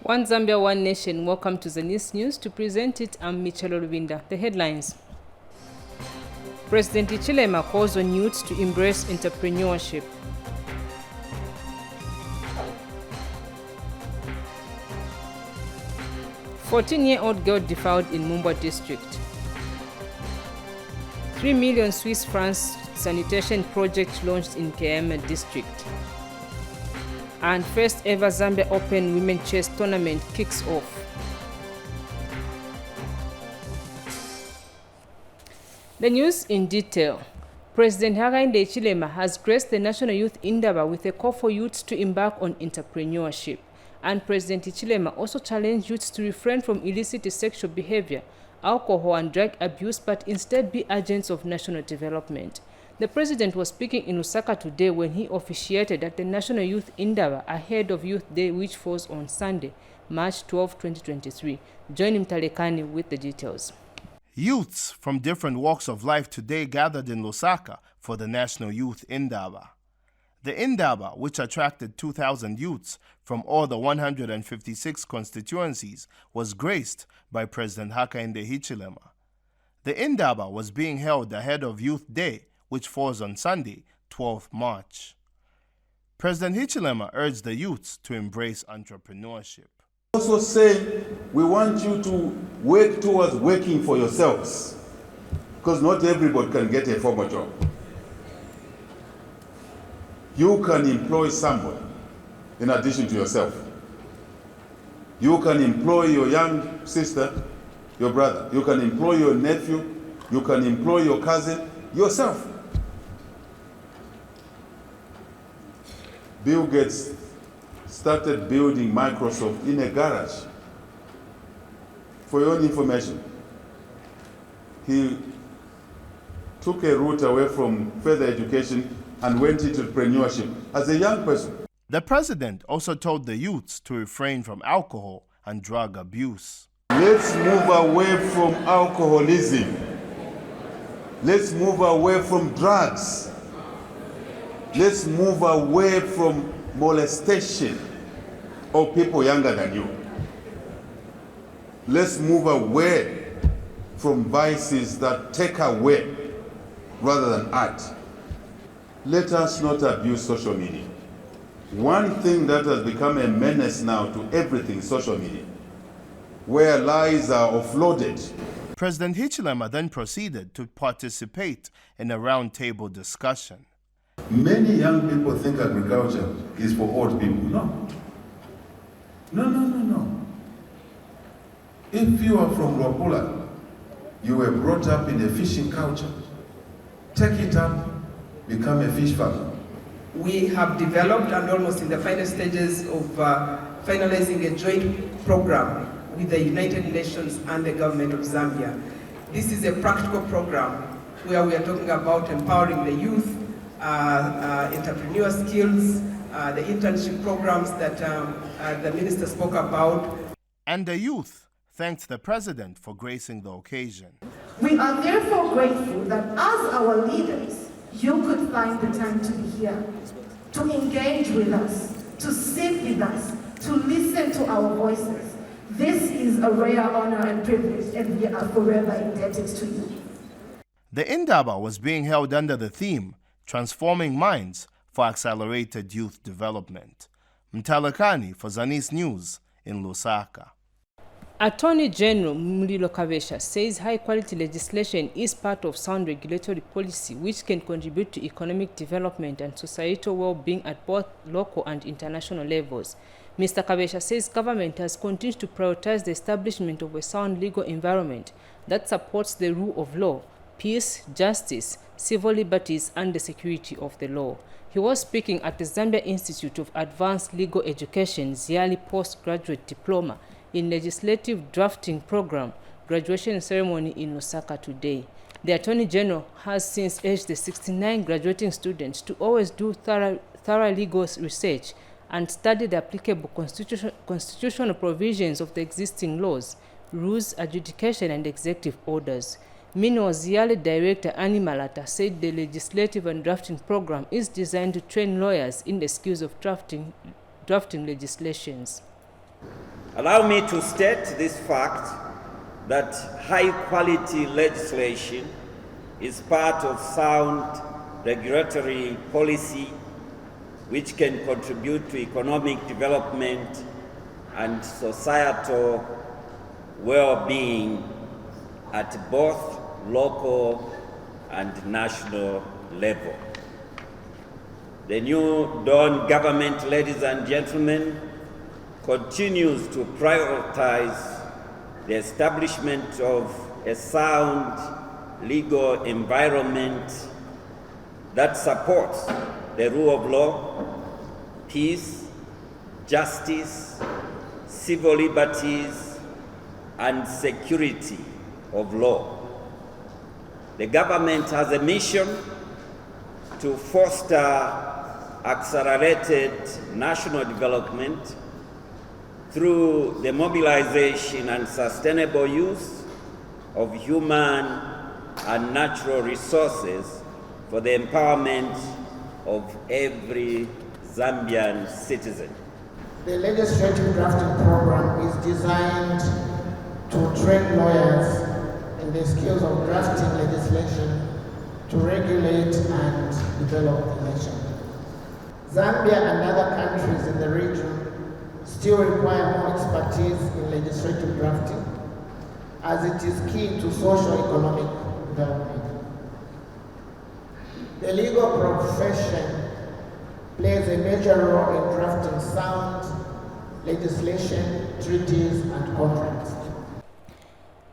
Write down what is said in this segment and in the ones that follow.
One Zambia, One Nation. Welcome to Zanis News. To present it, I'm Michelle Rubinda. The headlines. President Hichilema calls on youths to embrace entrepreneurship. A 14-year-old girl defiled in Mumba district. 3 million Swiss francs sanitation project launched in Kayama district. And first ever Zambia Open Women Chess Tournament kicks off. The news in detail. President Hakainde Hichilema has graced the National Youth Indaba with a call for youths to embark on entrepreneurship. And President Hichilema also challenged youths to refrain from illicit sexual behavior, alcohol and drug abuse, but instead be agents of national development. The president was speaking in Lusaka today when he officiated at the National Youth Indaba ahead of Youth Day, which falls on Sunday, March 12, 2023. Join Mtalekani with the details. Youths from different walks of life today gathered in Lusaka for the National Youth Indaba. The Indaba, which attracted 2,000 youths from all the 156 constituencies, was graced by President Hakainde Hichilema. The Indaba was being held ahead of Youth Day, which falls on Sunday, 12th March. President Hichilema urged the youths to embrace entrepreneurship. Also say we want you to work towards working for yourselves, because not everybody can get a formal job. You can employ somebody in addition to yourself. You can employ your young sister, your brother. You can employ your nephew. You can employ your cousin, yourself. Bill Gates started building Microsoft in a garage. For your own information, he took a route away from further education and went into entrepreneurship as a young person. The president also told the youths to refrain from alcohol and drug abuse. Let's move away from alcoholism. Let's move away from drugs. Let's move away from molestation of people younger than you. Let's move away from vices that take away rather than add. Let us not abuse social media. One thing that has become a menace now to everything is social media, where lies are offloaded. President Hichilema then proceeded to participate in a roundtable discussion. Many young people think agriculture is for old people. No. No. If you are from Rwapula, you were brought up in a fishing culture. Take it up, become a fish farmer. We have developed and almost in the final stages of finalizing a joint program with the United Nations and the government of Zambia. This is a practical program where we are talking about empowering the youth, entrepreneur skills, the internship programs that the minister spoke about. And the youth thanked the president for gracing the occasion. We are therefore grateful that as our leaders, you could find the time to be here, to engage with us, to sit with us, to listen to our voices. This is a rare honor and privilege, and we are forever indebted to you. The Indaba was being held under the theme, Transforming Minds for Accelerated Youth Development. Mtalekani for Zanis News in Lusaka. Attorney General Mulilo Kabesha says high-quality legislation is part of sound regulatory policy which can contribute to economic development and societal well-being at both local and international levels. Mr. Kabesha says government has continued to prioritize the establishment of a sound legal environment that supports the rule of law, peace, justice, civil liberties, and the security of the law. He was speaking at the Zambia Institute of Advanced Legal Education's yearly postgraduate diploma in legislative drafting program graduation ceremony in Lusaka today. The Attorney General has since urged the 69 graduating students to always do thorough legal research and study the applicable constitutional provisions of the existing laws, rules, adjudication, and executive orders. Meanwhile, Ziali Director Annie Malata said the legislative and drafting program is designed to train lawyers in the skills of drafting legislations. Allow me to state this fact that high-quality legislation is part of sound regulatory policy which can contribute to economic development and societal well-being at both local and national level. The new Dawn government, ladies and gentlemen, continues to prioritize the establishment of a sound legal environment that supports the rule of law, peace, justice, civil liberties, and security of law. The government has a mission to foster accelerated national development through the mobilization and sustainable use of human and natural resources for the empowerment of every Zambian citizen. The legislative drafting program is designed to train lawyers in the skills of drafting legislation to regulate and develop the nation. Zambia and other countries in the region still require more expertise in legislative drafting, as it is key to socio-economic development. The legal profession plays a major role in drafting sound legislation, treaties, and contracts.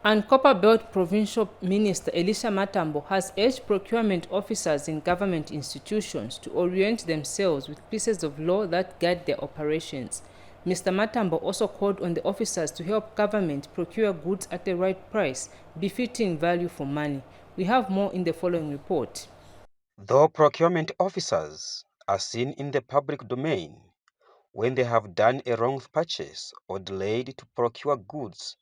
And Copperbelt Provincial Minister Elisha Matambo has urged procurement officers in government institutions to orient themselves with pieces of law that guide their operations. Mr. Matambo also called on the officers to help government procure goods at the right price, befitting value for money. We have more in the following report. Though procurement officers are seen in the public domain when they have done a wrong purchase or delayed to procure goods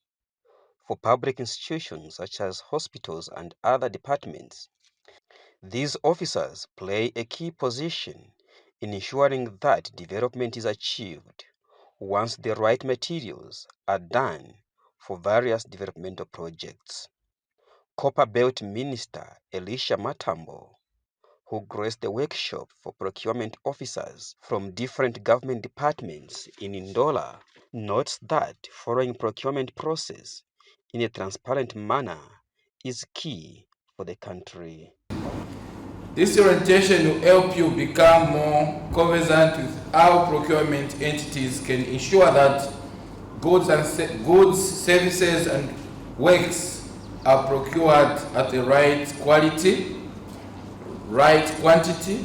for public institutions such as hospitals and other departments, these officers play a key position in ensuring that development is achieved once the right materials are done for various developmental projects. Copperbelt Minister Elisha Matambo, who graced the workshop for procurement officers from different government departments in Ndola, notes that following procurement process in a transparent manner is key for the country. This orientation will help you become more conversant with how procurement entities can ensure that goods, services, and works are procured at the right quality, right quantity,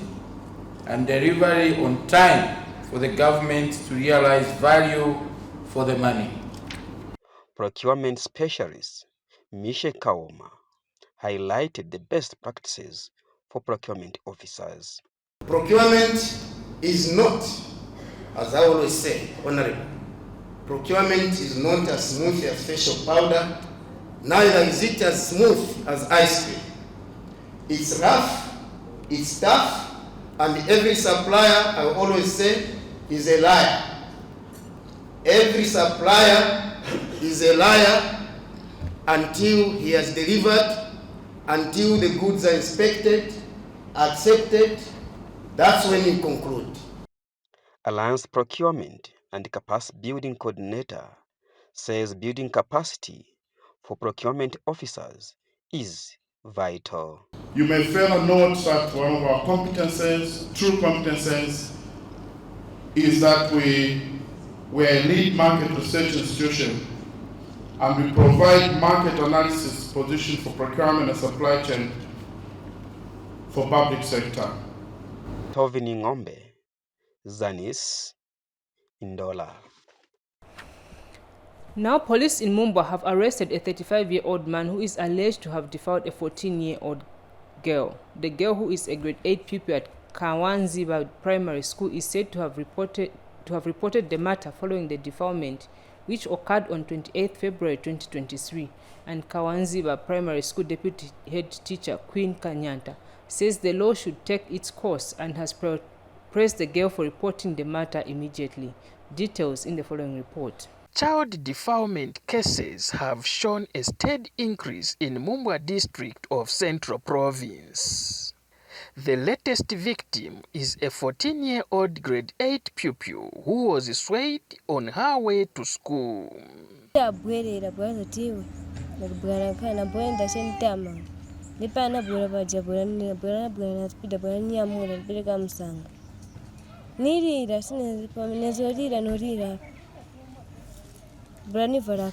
and delivery on time for the government to realize value for the money. Procurement specialist Mishe Kaoma highlighted the best practices for procurement officers. Procurement is not, as I always say, honorable. Procurement is not as smooth as facial powder, neither is it as smooth as ice cream. It's rough, it's tough, and every supplier, I always say, is a liar. Every supplier is a liar until he has delivered, until the goods are inspected, accepted. That's when you conclude. Alliance Procurement and Capacity Building Coordinator says building capacity for procurement officers is vital. You may fail to note that one of our competences, true competences, is that we're a lead market research institution, and we provide market analysis position for procurement and supply chain for public sector. Tovini Ngombe, Zanis, Ndola. Now, police in Mumba have arrested a 35-year-old man who is alleged to have defiled a 14-year-old girl. The girl, who is a grade 8 pupil at Kawanziba Primary School, is said to have reported the matter following the defilement, which occurred on 28 February 2023, and Kawanziba Primary School Deputy Head Teacher Queen Kanyanta says the law should take its course and has praised the girl for reporting the matter immediately. Details in the following report. child defilement cases have shown a steady increase in Mumbwa district of Central Province. The latest victim is a 14-year-old grade 8 pupil who was swayed on her way to school. Maneuvers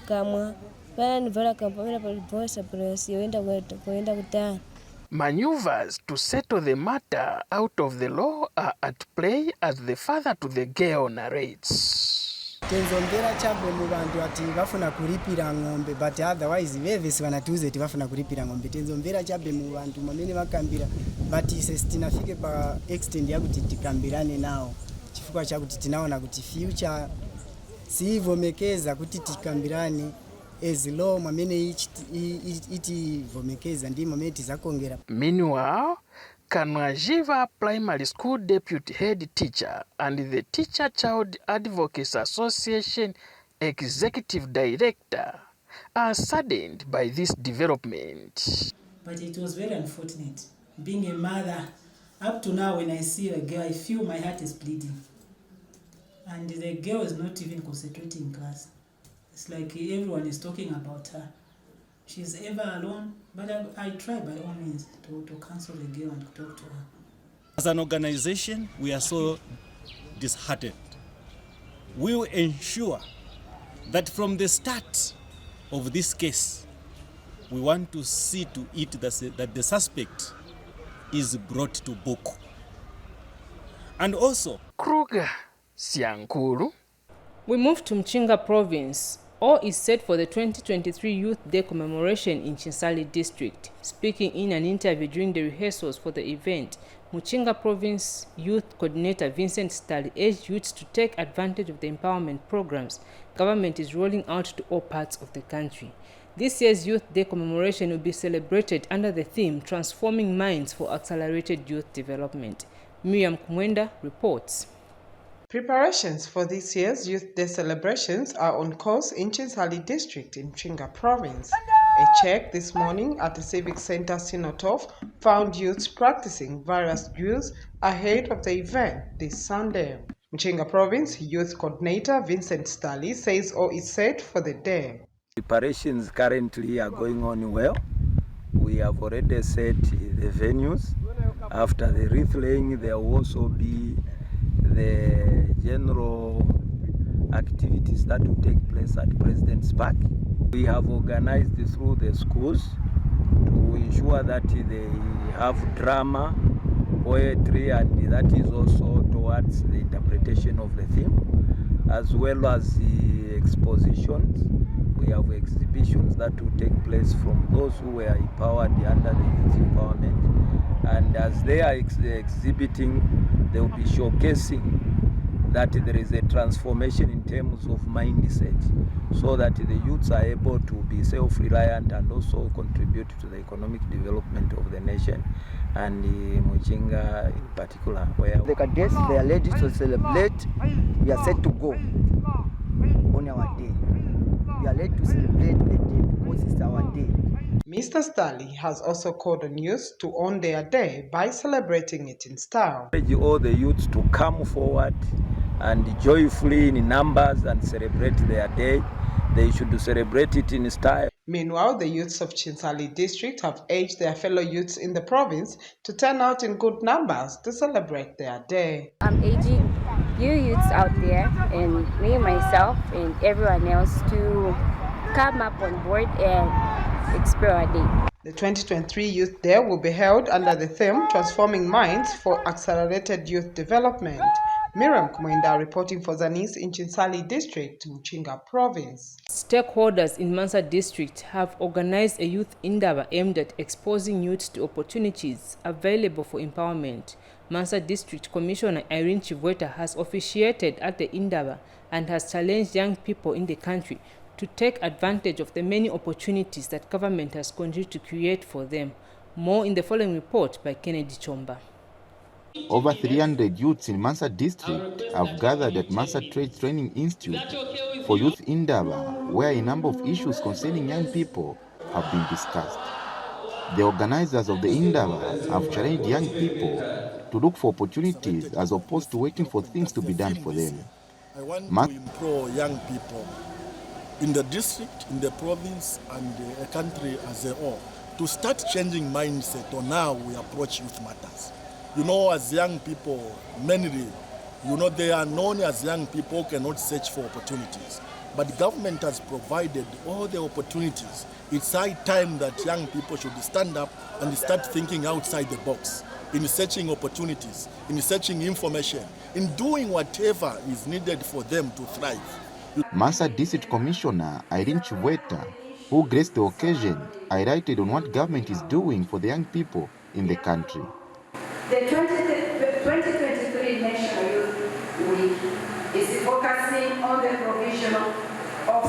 to settle the matter out of the law are at play as the father to the girl narrates. Tenzongera chabe mu bantu ati bafuna kulipira ng'ombe, but otherwise bevesi banatuze ati bafuna kulipira ng'ombe. Tenzongera chabe mu bantu mamene bakambira but tinafike pa extend ya kuti tikambirane nao chifukwa cha kuti tinaona kuti future sivomekeza kuti tikambirane as law mamene iti vomekeza ndi mamene tizakongera. Meanwhile, Kanwajiva Primary School Deputy Head Teacher and the Teacher Child Advocates Association Executive Director are saddened by this development. But it was very unfortunate. Being a mother, up to now when I see a girl, I feel my heart is bleeding. And the girl is not even concentrating in class. It's like everyone is talking about her. She's ever alone, but I try by all means to counsel the girl and talk to her. As an organization, we are so disheartened. We will ensure that from the start of this case, we want to see to it that the suspect is brought to book. And also, Kruger Siankuru. We move to Mchinga Province. All is set for the 2023 Youth Day commemoration in Chinsali District. Speaking in an interview during the rehearsals for the event, Mchinga Province Youth Coordinator Vincent Stali urged youths to take advantage of the empowerment programs government is rolling out to all parts of the country. This year's Youth Day commemoration will be celebrated under the theme Transforming Minds for Accelerated Youth Development. Miriam Kumwenda reports. Preparations for this year's Youth Day celebrations are on course in Chinsali District in Mchinga Province. A check this morning at the Civic Center Sinotov found youths practicing various drills ahead of the event this Sunday. Mchinga Province Youth Coordinator Vincent Stali says all is set for the day. Preparations currently are going on well. We have already set the venues. After the wreath laying, there will also be the general activities that will take place at President's Park. We have organized through the schools to ensure that they have drama, poetry, and that is also towards the interpretation of the theme, as well as the expositions. We have exhibitions that will take place from those who were empowered under the youth empowerment. And as they are exhibiting, they will be showcasing that there is a transformation in terms of mindset, so that the youths are able to be self-reliant and also contribute to the economic development of the nation, and Mchinga in particular. Where the cadets, they are ready to celebrate. We are set to go on our day. We are ready to celebrate the day because it's our day. Mr. Stali has also called on youths to own their day by celebrating it in style. I urge all the youths to come forward and joyfully in numbers and celebrate their day. They should celebrate it in style. Meanwhile, the youths of Chinsali District have urged their fellow youths in the province to turn out in good numbers to celebrate their day. I'm urging you youths out there, and me, myself, and everyone else to come up on board and explore our day. The 2023 Youth Day will be held under the theme Transforming Minds for Accelerated Youth Development. Miriam Kumwenda reporting for Zanis in Chinsali District, Mchinga Province. Stakeholders in Mansa District have organized a youth indaba aimed at exposing youths to opportunities available for empowerment. Mansa District Commissioner Irene Chivweta has officiated at the indaba and has challenged young people in the country to take advantage of the many opportunities that government has continued to create for them. More in the following report by Kennedy Chomba. Over 300 youths in Mansa District have gathered at Mansa Trade Training Institute for Youth Indaba, where a number of issues concerning young people have been discussed. The organizers of the Indaba have challenged young people to look for opportunities as opposed to waiting for things to be done for them. I want to implore young people in the district, in the province, and the country as a whole to start changing mindset on how we approach youth matters. You know, as young people, mainly, you know, they are known as young people who cannot search for opportunities. But the government has provided all the opportunities. It's high time that young people should stand up and start thinking outside the box, in searching opportunities, in searching information, in doing whatever is needed for them to thrive. Massa District Commissioner Irene Chiweta, who graced the occasion, highlighted on what government is doing for the young people in the country. The 2023 National Youth Week is focusing on the provision of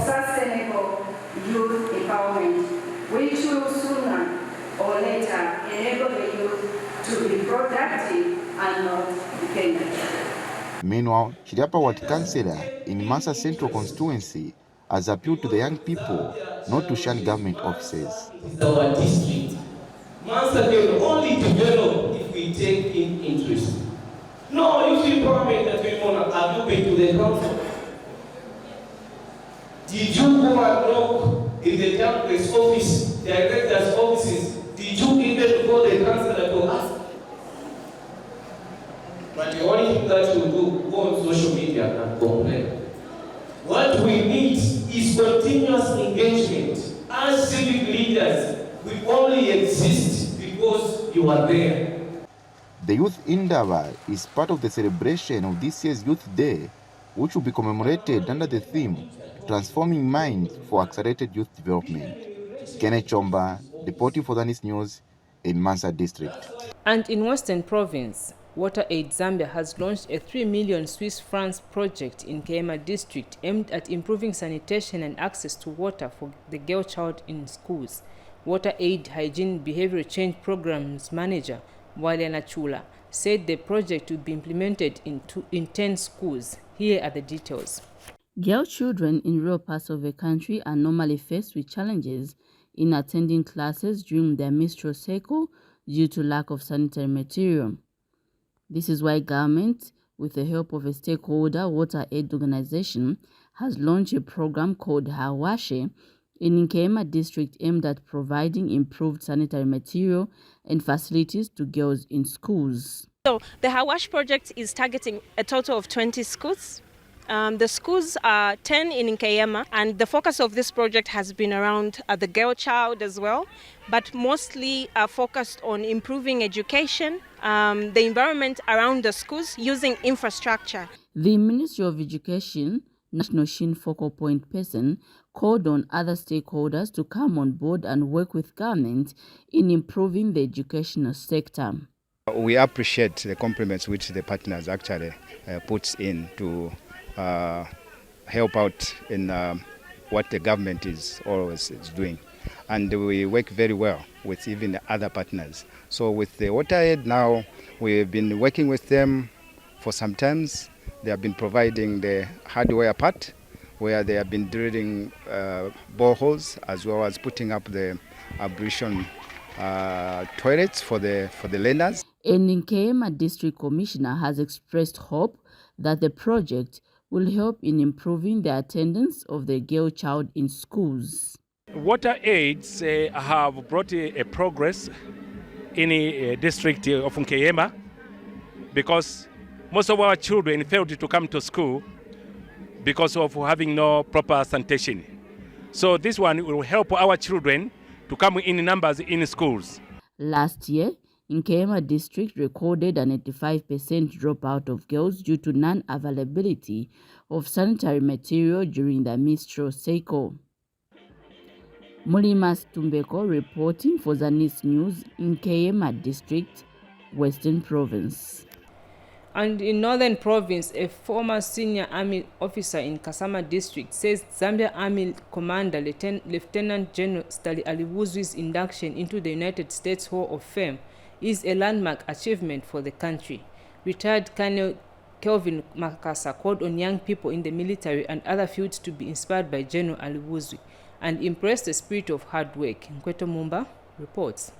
sustainable youth empowerment, which will sooner or later enable the youth to be productive and not dependent. Meanwhile, Chiriapa Ward Councillor in Massa Central Constituency has appealed to the young people not to shun government offices. Our district, Massa can only develop if we take in interest. No, you see problem that we want to advocate to the council. Did you go and knock in the campus office, director's offices? Did you even call the councillor to ask? But the only thing that you do, go on social media and complain. What we need is continuous engagement. As civic leaders, we only exist because you are there. The Youth Indaba is part of the celebration of this year's Youth Day, which will be commemorated under the theme, Transforming Minds for Accelerated Youth Development. Kenneth Chomba, reporting for Zanis News in Massa District. And in Western Province, WaterAid Zambia has launched a 3 million Swiss francs project in Kayema district aimed at improving sanitation and access to water for the girl child in schools. WaterAid Hygiene Behavioral Change Programs Manager Waliana Chula said the project will be implemented in 10 schools. Here are the details. Girl children in rural parts of the country are normally faced with challenges in attending classes during their menstrual cycle due to lack of sanitary material. This is why government, with the help of a stakeholder WaterAid organization, has launched a program called Hawashe in Nkema district aimed at providing improved sanitary material and facilities to girls in schools. So the Hawash project is targeting a total of 20 schools. The schools are 10 in Nkema, and the focus of this project has been around the girl child as well, but mostly focused on improving education, the environment around the schools using infrastructure. The Ministry of Education, National Shin focal point person, called on other stakeholders to come on board and work with government in improving the educational sector. We appreciate the compliments which the partners actually puts in to help out in what the government is always doing. And we work very well with even the other partners. So with the WaterAid now, we've been working with them for some times. They have been providing the hardware part, where they have been drilling boreholes, as well as putting up the ablution toilets for the learners. And Nkema District Commissioner has expressed hope that the project will help in improving the attendance of the girl child in schools. WaterAids have brought a progress in the district of Nkema, because most of our children failed to come to school because of having no proper sanitation. So this one will help our children to come in numbers in schools. Last year, Nkema district recorded an 85% dropout of girls due to non-availability of sanitary material during the menstrual cycle. Mulimas Tumbeko reporting for Zanis News in Nkema district, Western Province. And in Northern Province, a former senior army officer in Kasama district says Zambia Army Commander Lieutenant General Stali Aliwuzu's induction into the United States Hall of Fame is a landmark achievement for the country. Retired Colonel Kelvin Makasa called on young people in the military and other fields to be inspired by General Aliwuzwi and impress the spirit of hard work. Nkweto Mumba reports.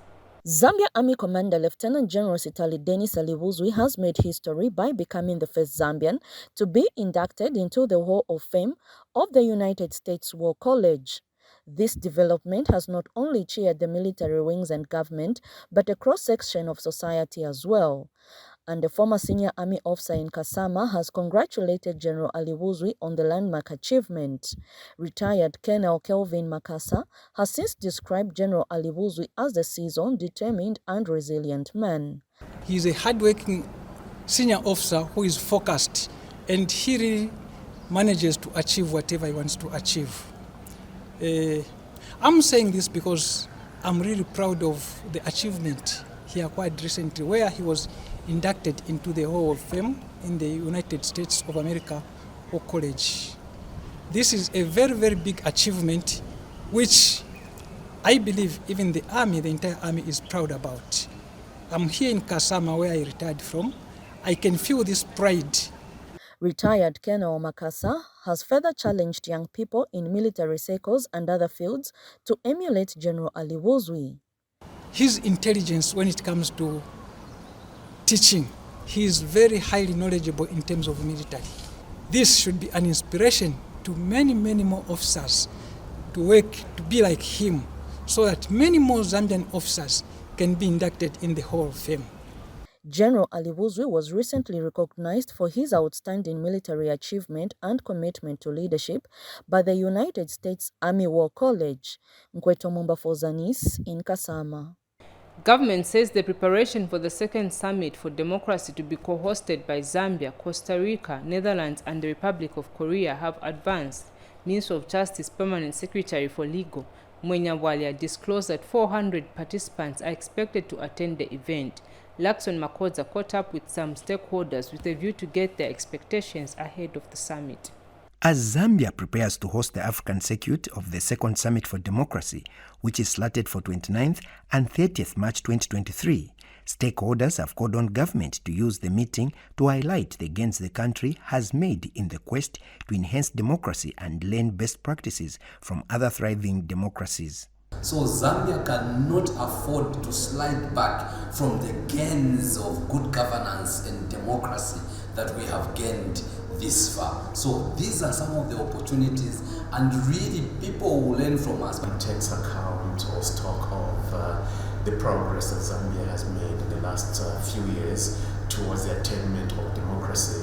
Zambia Army Commander Lieutenant General Sitali Denis Aliwuzwi has made history by becoming the first Zambian to be inducted into the Hall of Fame of the United States War College. This development has not only cheered the military wings and government, but a cross-section of society as well. And the former senior army officer in Kasama has congratulated General Aliwuzwi on the landmark achievement. Retired Colonel Kelvin Makasa has since described General Aliwuzwi as a seasoned, determined and resilient man. He is a hardworking senior officer who is focused, and he really manages to achieve whatever he wants to achieve. I'm saying this because I'm really proud of the achievement he acquired recently, where he was inducted into the Hall of Fame in the United States of America War College. This is a very, very big achievement, which I believe even the army, the entire army, is proud about. I'm here in Kasama, where I retired from. I can feel this pride. Retired Colonel Makasa has further challenged young people in military circles and other fields to emulate General Aliwuzwi. His intelligence when it comes to teaching, he is very highly knowledgeable in terms of military. This should be an inspiration to many, many more officers to work, to be like him, so that many more Zambian officers can be inducted in the Hall of Fame. General Aliwuzwi was recently recognized for his outstanding military achievement and commitment to leadership by the United States Army War College. Nkweto Mumba for Zanis in Kasama. Government says the preparation for the second summit for democracy to be co-hosted by Zambia, Costa Rica, Netherlands and the Republic of Korea have advanced. Minister of Justice Permanent Secretary for Legal, Mwenyawalya, disclosed that 400 participants are expected to attend the event. Lakson Makoza caught up with some stakeholders with a view to get their expectations ahead of the summit. As Zambia prepares to host the African circuit of the Second Summit for Democracy, which is slated for 29th and 30th March 2023, stakeholders have called on government to use the meeting to highlight the gains the country has made in the quest to enhance democracy and learn best practices from other thriving democracies. So Zambia cannot afford to slide back from the gains of good governance and democracy that we have gained this far. So these are some of the opportunities, and really people will learn from us. It takes account or stock of the progress that Zambia has made in the last few years towards the attainment of democracy.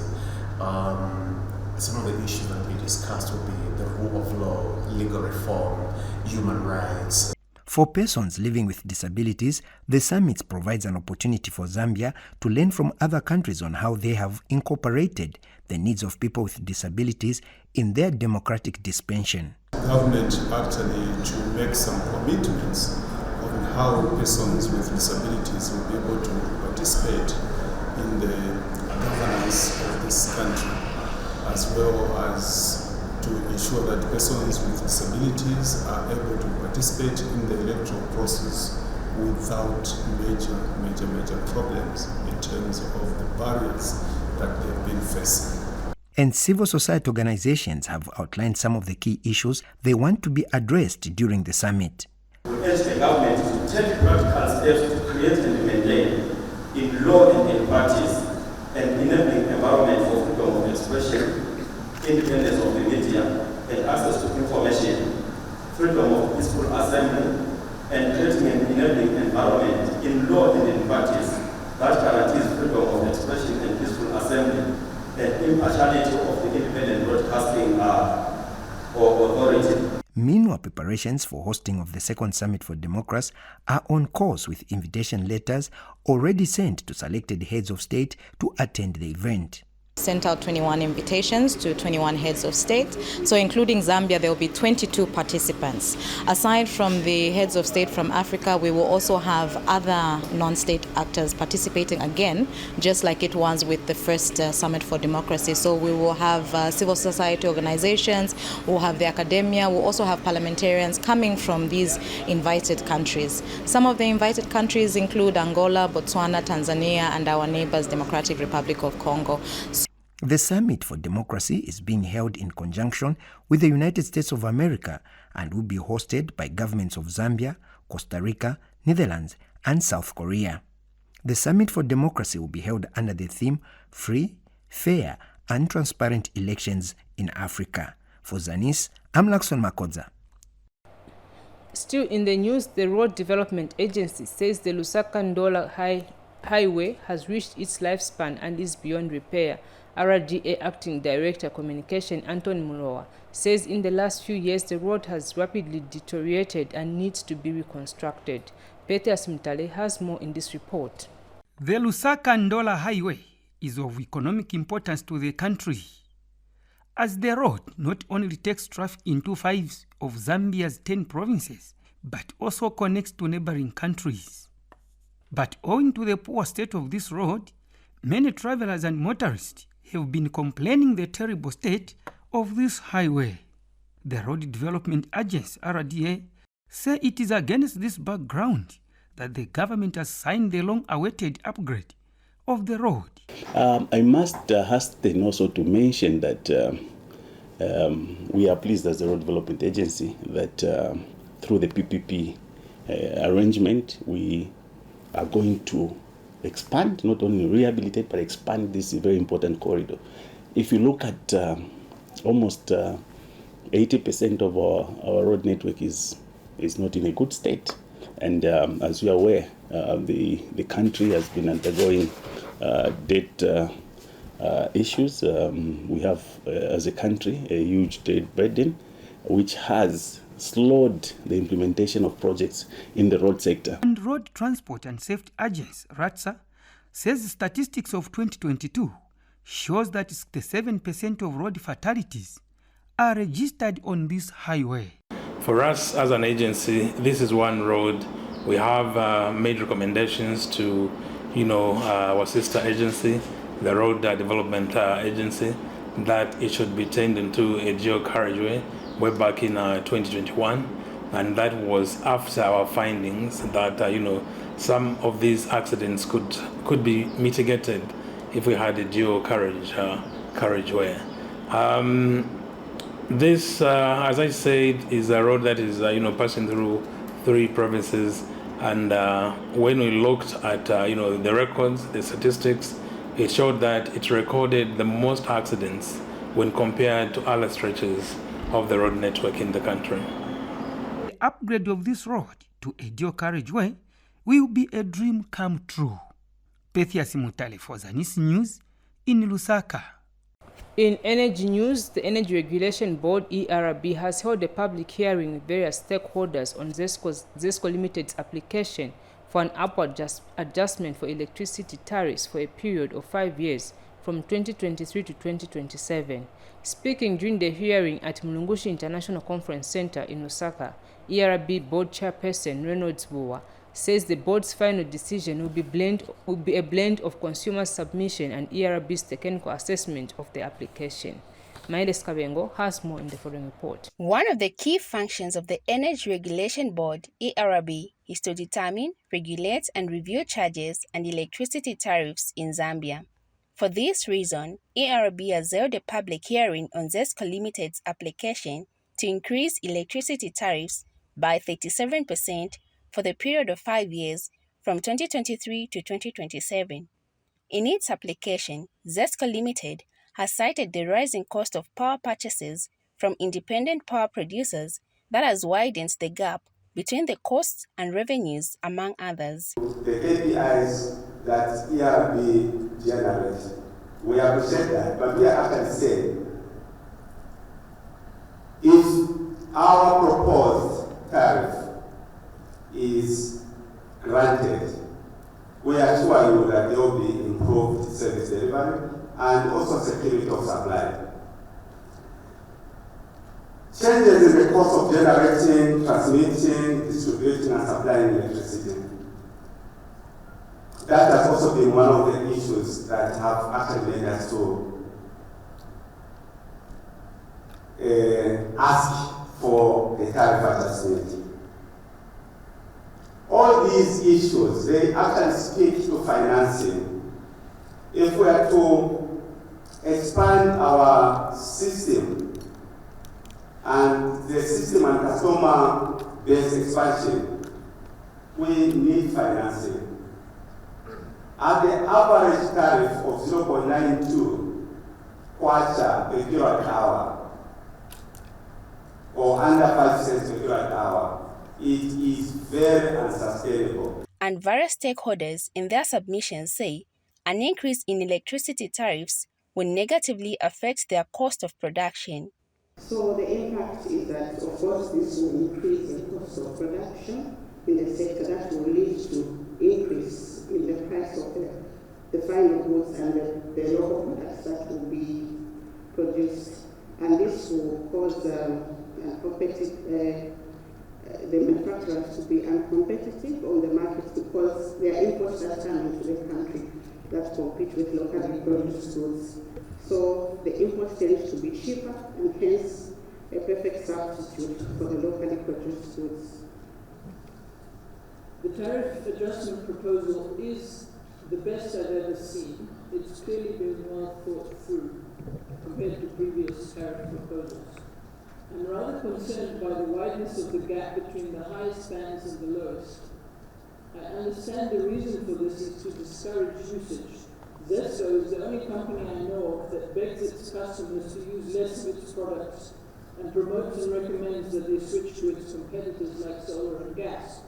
Some of the issues that we discussed will be the rule of law, legal reform, human rights. For persons living with disabilities, the summit provides an opportunity for Zambia to learn from other countries on how they have incorporated the needs of people with disabilities in their democratic dispensation. Government actually to make some commitments on how persons with disabilities will be able to participate in the governance of this country, as well as to ensure that persons with disabilities are able to participate in the electoral process without major problems in terms of the barriers that they've been facing. And civil society organizations have outlined some of the key issues they want to be addressed during the summit. We urge the government to take practical steps to create and maintain in law and in parties an enabling environment for freedom of expression, independence of the media, and access to information, freedom of peaceful assembly, and creating an enabling environment in law and in parties that guarantees freedom of expression and peaceful assembly, and impartiality of the independent broadcasting authority. Meanwhile, preparations for hosting of the Second Summit for Democracy are on course, with invitation letters already sent to selected heads of state to attend the event. Sent out 21 invitations to 21 heads of state. So including Zambia, there will be 22 participants. Aside from the heads of state from Africa, we will also have other non-state actors participating again, just like it was with the first Summit for Democracy. So we will have civil society organizations, we'll have the academia, we'll also have parliamentarians coming from these invited countries. Some of the invited countries include Angola, Botswana, Tanzania, and our neighbors, Democratic Republic of Congo. The Summit for Democracy is being held in conjunction with the United States of America and will be hosted by governments of Zambia, Costa Rica, Netherlands, and South Korea. The Summit for Democracy will be held under the theme Free, Fair, and Transparent Elections in Africa. For Zanis, I'm Lakson Makodza. Still in the news, the Road Development Agency says the Lusaka-Ndola Highway has reached its lifespan and is beyond repair. RDA Acting Director Communication Anthony Mulowa says in the last few years the road has rapidly deteriorated and needs to be reconstructed. Peter Mtale has more in this report. The Lusaka-Ndola Highway is of economic importance to the country, as the road not only takes traffic into 5 of Zambia's 10 provinces, but also connects to neighboring countries. But owing to the poor state of this road, many travelers and motorists have been complaining the terrible state of this highway. The Road Development Agency, RDA, say it is against this background that the government has signed the long-awaited upgrade of the road. I must hasten also to mention that we are pleased as the Road Development Agency that through the PPP arrangement, we are going to expand, not only rehabilitate, but expand this very important corridor. If you look at almost 80% of our road network is not in a good state. And as you are aware, the country has been undergoing debt issues. We have, as a country, a huge debt burden, which has slowed the implementation of projects in the road sector. And Road Transport and Safety Agency, RATSA, says statistics of 2022 shows that 67% of road fatalities are registered on this highway. For us as an agency, this is one road. We have made recommendations to, our sister agency, the Road Development Agency, that it should be turned into a dual carriageway way back in 2021, and that was after our findings that some of these accidents could be mitigated if we had a dual carriageway. This, as I said, is a road that is passing through 3 provinces, and when we looked at the records, the statistics, it showed that it recorded the most accidents when compared to other stretches of the road network in the country. The upgrade of this road to a dual carriageway will be a dream come true. Pethias Mutale for Zanis News in Lusaka. In energy news, the Energy Regulation Board, ERB, has held a public hearing with various stakeholders on ZESCO Limited's application for an upward adjustment for electricity tariffs for a period of 5 years from 2023 to 2027. Speaking during the hearing at Mulungushi International Conference Center in Lusaka, ERB Board Chairperson Reynolds Buwa says the board's final decision will be a blend of consumer submission and ERB's technical assessment of the application. Mailes Kabengo has more in the following report. One of the key functions of the Energy Regulation Board, ERB, is to determine, regulate, and review charges and electricity tariffs in Zambia. For this reason, ERB has held a public hearing on ZESCO Limited's application to increase electricity tariffs by 37% for the period of 5 years from 2023 to 2027. In its application, ZESCO Limited has cited the rising cost of power purchases from independent power producers that has widened the gap between the costs and revenues, among others. The KPIs that ERB generates, we appreciate that, but we are actually saying if our proposed tariff is granted, we assure you that there will be improved service delivery and also security of supply. Changes in the cost of generating, transmitting, distributing, and supplying electricity. That has also been one of the issues that have actually led us to ask for a tariff adjustment. All these issues, they actually speak to financing. If we are to expand our system and the system and customer-based expansion, we need financing. At the average tariff of 0.92 kwacha per kilowatt hour, or under 5 cents per kilowatt hour, it is very unsustainable. And various stakeholders in their submissions say an increase in electricity tariffs will negatively affect their cost of production. So the impact is that, of course, this will increase the cost of production in the sector. That will lead to increase in the price of the final goods and the local products that will be produced. And this will cause the manufacturers to be uncompetitive on the market because their imports are coming to the country that compete with locally produced goods. So the import tends to be cheaper and hence a perfect substitute for the locally produced goods. The tariff adjustment proposal is the best I've ever seen. It's clearly been well thought through compared to previous tariff proposals. I'm rather concerned by the wideness of the gap between the highest bands and the lowest. I understand the reason for this is to discourage usage. Zesco is the only company I know of that begs its customers to use less of its products and promotes and recommends that they switch to its competitors like solar and gas.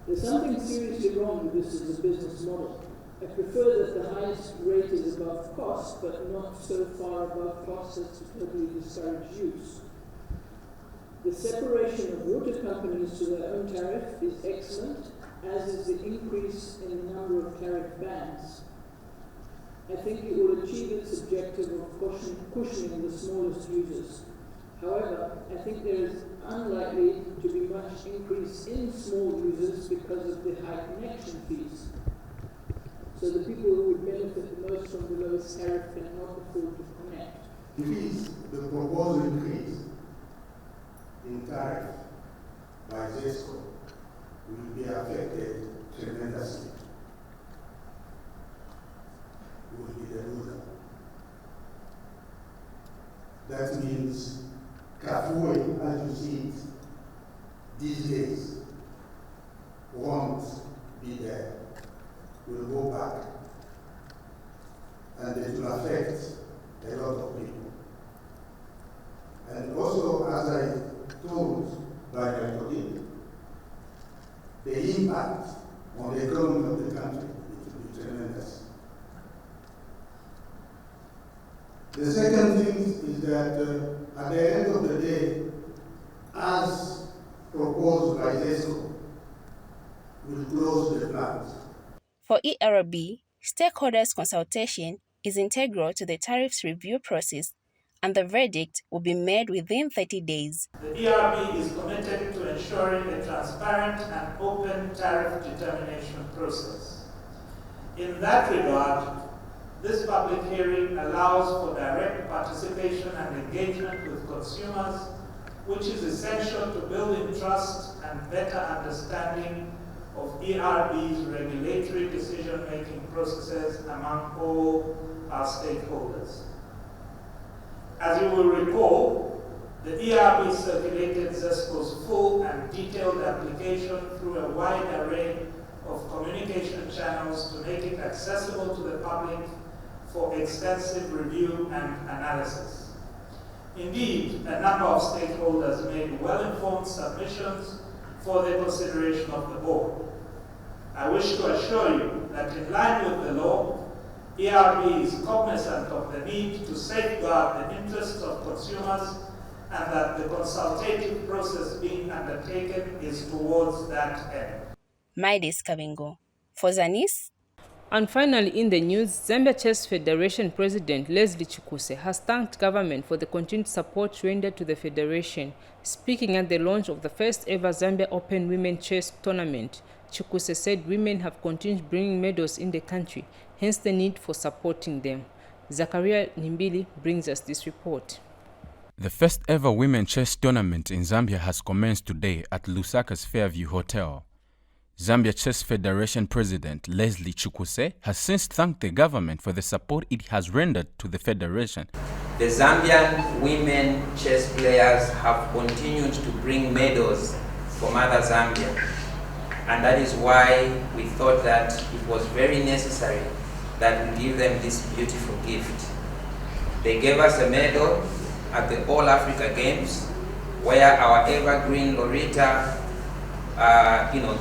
There's something seriously wrong with this as a business model. I prefer that the highest rate is above cost, but not so far above cost as to totally discourage use. The separation of water companies to their own tariff is excellent, as is the increase in the number of tariff bands. I think it will achieve its objective of cushioning the smallest users. However, I think there is unlikely to be much increase in small users because of the high connection fees. So the people who would benefit the most from the lowest tariff cannot afford to connect. The proposed increase in tariff by Zesco will be affected tremendously. Will be the loser. That means Kafue, as you see it, these days won't be there. Will go back. And it will affect a lot of people. And also, as I told by my colleague, the impact on the economy of the country will be tremendous. The second thing is that at the end of the day, as proposed by Zesco, we'll close the plant. For ERB, stakeholders' consultation is integral to the tariffs review process, and the verdict will be made within 30 days. The ERB is committed to ensuring a transparent and open tariff determination process. In that regard, this public hearing allows for direct participation and engagement with consumers, which is essential to building trust and better understanding of ERB's regulatory decision-making processes among all our stakeholders. As you will recall, the ERB circulated Zesco's full and detailed application through a wide array of communication channels to make it accessible to the public for extensive review and analysis. Indeed, a number of stakeholders made well-informed submissions for the consideration of the board. I wish to assure you that in line with the law, ERB is cognizant of the need to safeguard the interests of consumers and that the consultative process being undertaken is towards that end. Maidis Kabingo. For Zanis. And finally, in the news, Zambia Chess Federation President Leslie Chikuse has thanked government for the continued support rendered to the federation. Speaking at the launch of the first ever Zambia Open Women Chess Tournament, Chikuse said women have continued bringing medals in the country, hence the need for supporting them. Zakaria Nimbili brings us this report. The first ever women chess tournament in Zambia has commenced today at Lusaka's Fairview Hotel. Zambia Chess Federation President Leslie Chukwuse has since thanked the government for the support it has rendered to the federation. The Zambian women chess players have continued to bring medals for Mother Zambia, and that is why we thought that it was very necessary that we give them this beautiful gift. They gave us a medal at the All Africa Games, where our evergreen Lorita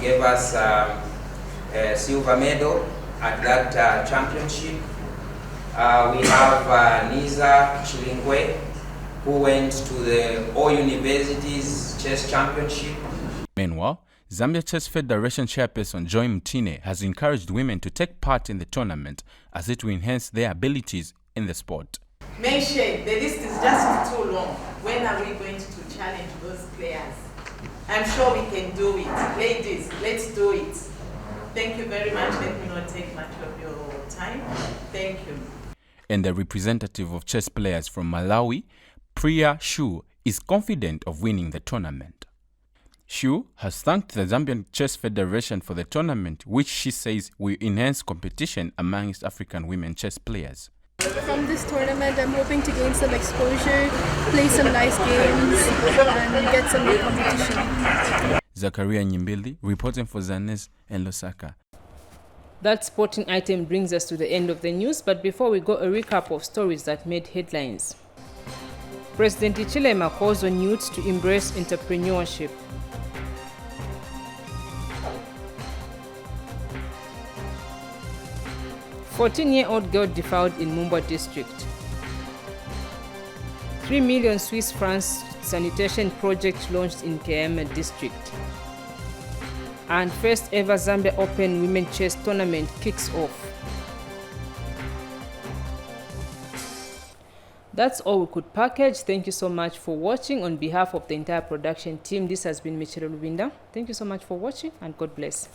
gave us a silver medal at that championship. We have Niza Chilingwe, who went to the All Universities Chess Championship. Meanwhile, Zambia Chess Federation Chairperson Joy Mtine has encouraged women to take part in the tournament as it will enhance their abilities in the sport. Mention, the list is just too long. When are we going to challenge those players? I'm sure we can do it. Ladies, let's do it. Thank you very much. Let me not take much of your time. Thank you. And the representative of chess players from Malawi, Priya Shu, is confident of winning the tournament. Shu has thanked the Zambian Chess Federation for the tournament, which she says will enhance competition amongst African women chess players. From this tournament, I'm hoping to gain some exposure, play some nice games, and get some new competition. Zakaria Nyimbili, reporting for Zanis and Lusaka. That sporting item brings us to the end of the news, but before we go, a recap of stories that made headlines. President Hichilema calls on youths to embrace entrepreneurship. A 14-year-old girl defiled in Mumba district. 3 million Swiss francs sanitation project launched in Kayama district. And first ever Zambia Open Women Chess Tournament kicks off. That's all we could package. Thank you so much for watching. On behalf of the entire production team, this has been Michelle Lubinda. Thank you so much for watching and God bless.